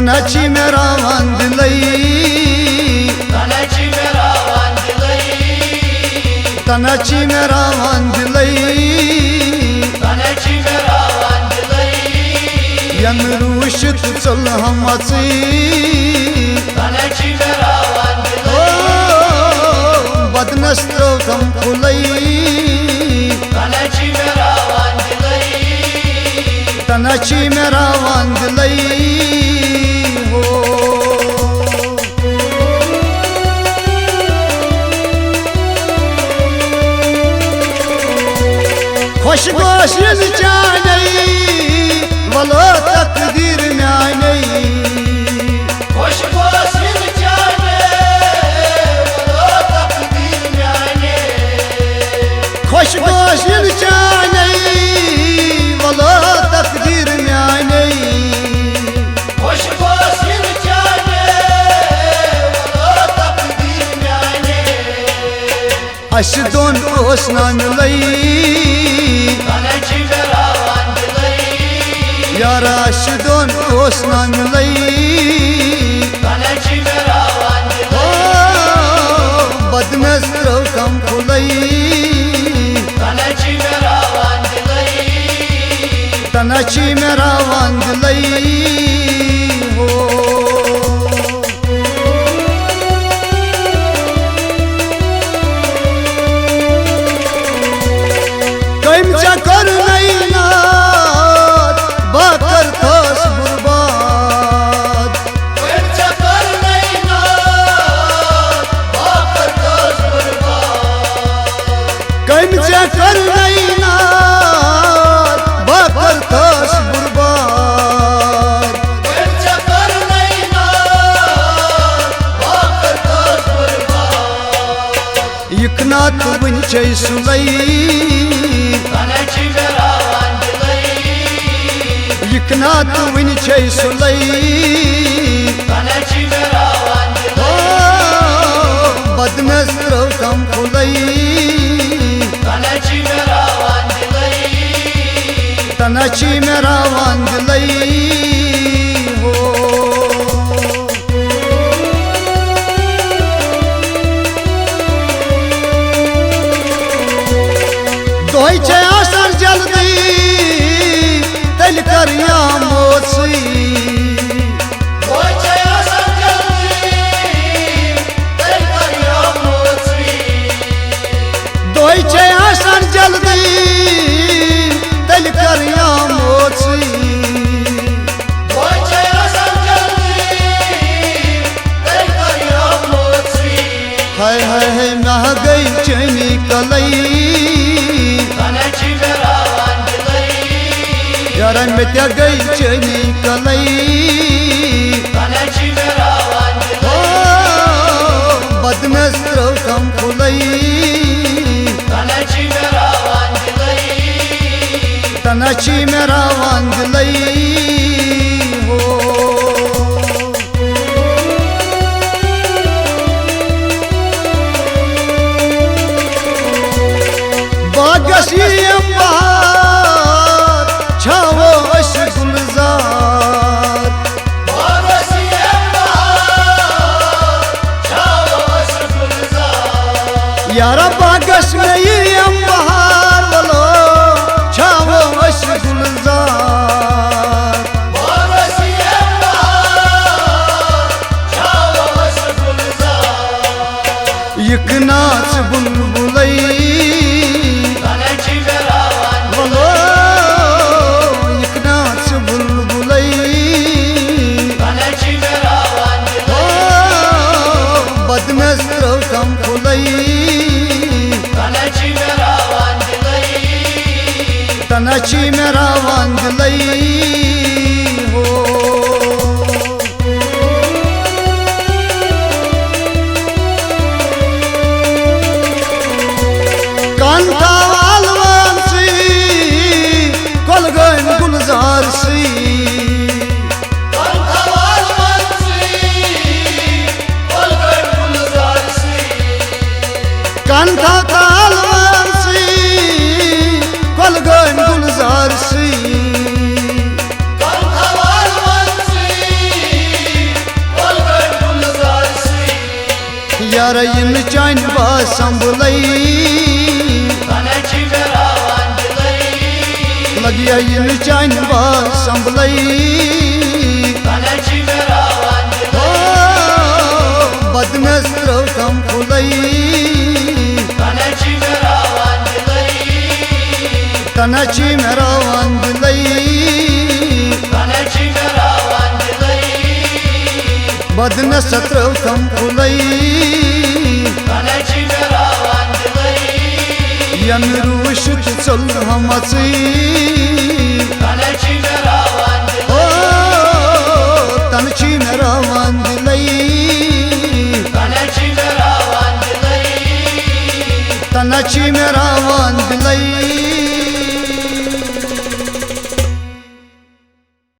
तनाची मेरा वंदलई, तनाची मेरा वंदलई, तनाची मेरा वंदलई, तनाची मेरा वंदलई, यन रूशित चल हमची, तनाची मेरा वंदलई, बदनस्त्र कम फुलई, तनाची मेरा वंदलई, तनाची मेरा वंदलई हो। खुशगोश जाने वलो तकदीर म्याने, खुशगोश जाने वलो तकदीर म्याने, खुशगोश जाने वलो तकदीर म्याने, खुशगोश जाने वलो तकदीर म्याने, अश दोन ओस ना मिलई, तनाची मेरा वंदलई, यारा अश दोन ओस ना मिलई, तनाची मेरा वंदलई, बदनस्त्र कम फुलई, तनाची मेरा वंदलई, तनाची मेरा वंदलई हो। कमचा कर नहीं नाथ बाकर थस बुर्बाद, कमचा कर नहीं नाथ बाकर थस बुर्बाद, कमचा कर नहीं नाथ बाकर थस बुर्बाद, कमचा कर नहीं नाथ बाकर थस बुर्बाद, यकनाथ वंचे सुलई, तनाची मेरा वंदलई, यकनाथ वंचे सुलई, तनाची मेरा वंदलई, बदनस्त्र कम फुलई, तनाची मेरा वंदलई, तनाची मेरा वंदलई हो। दोई छे आसर जल्दी तल करिया मोसी, कोई चया संजल्दी तेल करिया मोची, दोई छे आसर जल्दी तल करिया मोसी, कोई चया संजल्दी तेल करिया मोची, हाय हाय हाय मह गई चनी कलई, तनाची मेरा वंदलई, यारा मिट्या गई चनी कलई, तनाची मेरा वंदलई, बदनस्त्र कम फुलई, तनाची मेरा वंदलई, तनाची मेरा वंदलई हो। बागसी अम्बार छावो अश गुलजार, बागसिया बहार छाओ अशगुलजार, यारा बागस में ये अम्बार बोलो छावो अश गुलजार, बागसिया बहार छाओ अशगुलजार, यकनाथ बुलबुलई, तनाची मेरा बोलो वंदलई, यकनाथ बुलबुलई, तनाची मेरा वंदलई, बदनस्त्र कम फुलई, तनाची मेरा वंदलई, तनाची मेरा वंदलई हो। यार इन चान बा संभलई कनची मेरावान दिलई लगिया इन चान बा संभलई कनची मेरावान ओ दिलई बदनस कम फुलई कनची मेरावान दिलई कनची मेरा वंदलई कनची मेरावान दिलई बदनस कम फुलई कनची मेरावान दिलई यन रूशत चल हमसी